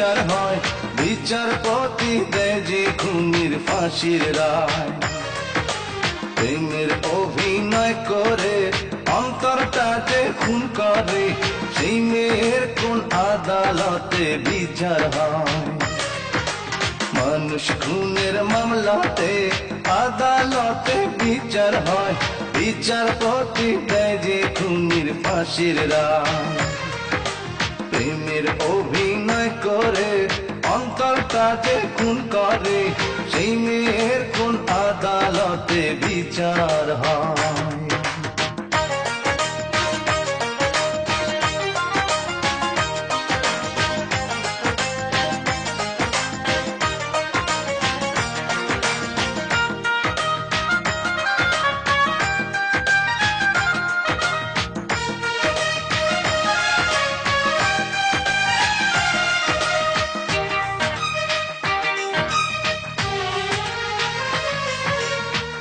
বিচার হয়, বিচারপতি দেয় যে খুনির ফাঁসির রায়। প্রেমের অভিনয় করে অন্তরটা যে খুন করে, সেই মেয়ের কোন আদালতে বিচার হয়? মানুষ খুনের মামলাতে আদালতে বিচার হয়, বিচারপতি দেয় যে খুনির ফাঁসির রায়। প্রেমের অভিনয় করে অন্তরটা যে খুন করে, সেই মেয়ের কোন আদালতে বিচার হয়?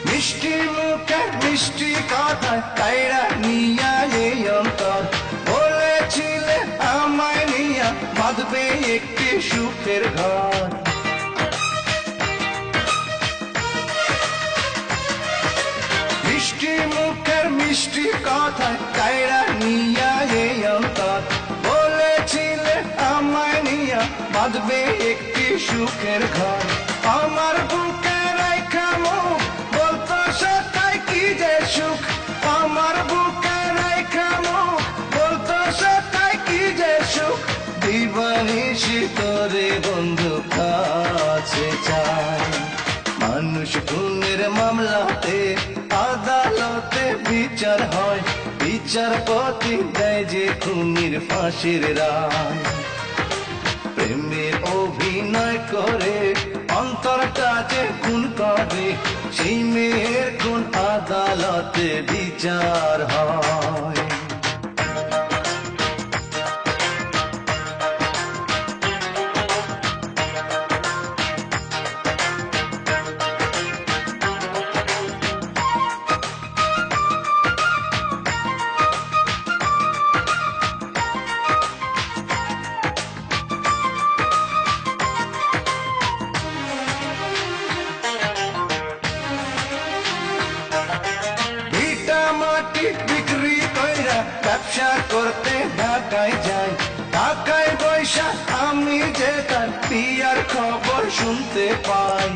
মিষ্টি মুখে মিষ্টি কথায় কাইরা নিয়া এই অন্তর, বলেছিলে আমায় নিয়া বাঁধবে একটি সুখের ঘর। মিষ্টি মুখের মিষ্টি কথায় কাইরা নিয়া এই অন্তর, বলেছিলে আমায় নিয়া বাঁধবে একটি সুখের ঘর। আমার বুকে রাইখা মুখ বলতো সেটাই কি যে সুখ, আমার বুকে রাইখা মুখ বলতো সেটাই কি যে সুখ। দিবানিশি তোরে বন্ধু কাছে চাই, মানুষ খুনের মামলাতে আদালতে বিচার হয়, বিচারপতি দেয় যে খুনির ফাঁসির রায়। প্রেমের অভিনয় করে অন্তরটা যে খুন করে, সেই মেয়ের কোন আদালতে বিচার হয়? বিক্রি কইরা ব্যবসা করতে ঢাকায় যাই, ঢাকায় বৈশা আমি যে তার বিয়ার খবর শুনতে পাই।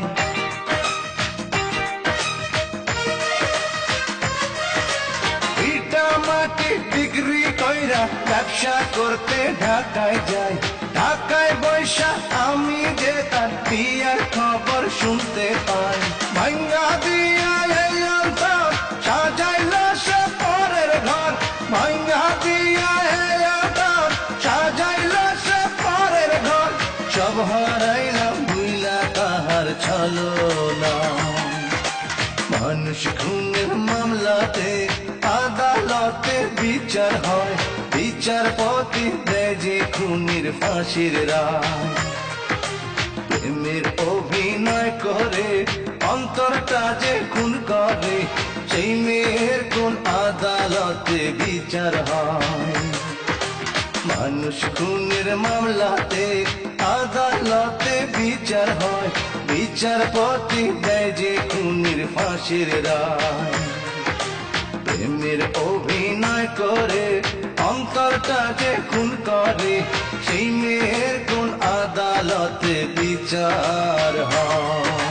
ইটা মাটি বিক্রি কইরা ব্যবসা করতে ঢাকায় যাই, ঢাকায় বৈশা আমি যে তার বিয়ার খবর শুনতে পাই। ভাঙ্গা দিয়া এই অন্তর সাজাইল সে পরের ঘর, ভাঙ্গা দিয়া এই অন্তর সাজাইল সে পরের ঘর। সব হারাইলাম ভুইলা তাহার ছলনা, মানুষ খুনের মামলাতে আদালতে বিচার হয়, বিচারপতি দেয় যে খুনির ফাঁসির রায়। প্রেমের অভিনয় করে অন্তরটা যে খুন করে, সেই মেয়ের কোন আদালতে বিচার হয়? মানুষ খুনের মামলাতে আদালতে বিচার হয়, বিচারপতি দেয় যে খুনির ফাঁসির রায়। প্রেমের অভিনয় করে অন্তরটা যে খুন করে, সেই মেয়ের কোন আদালতে বিচার হয়?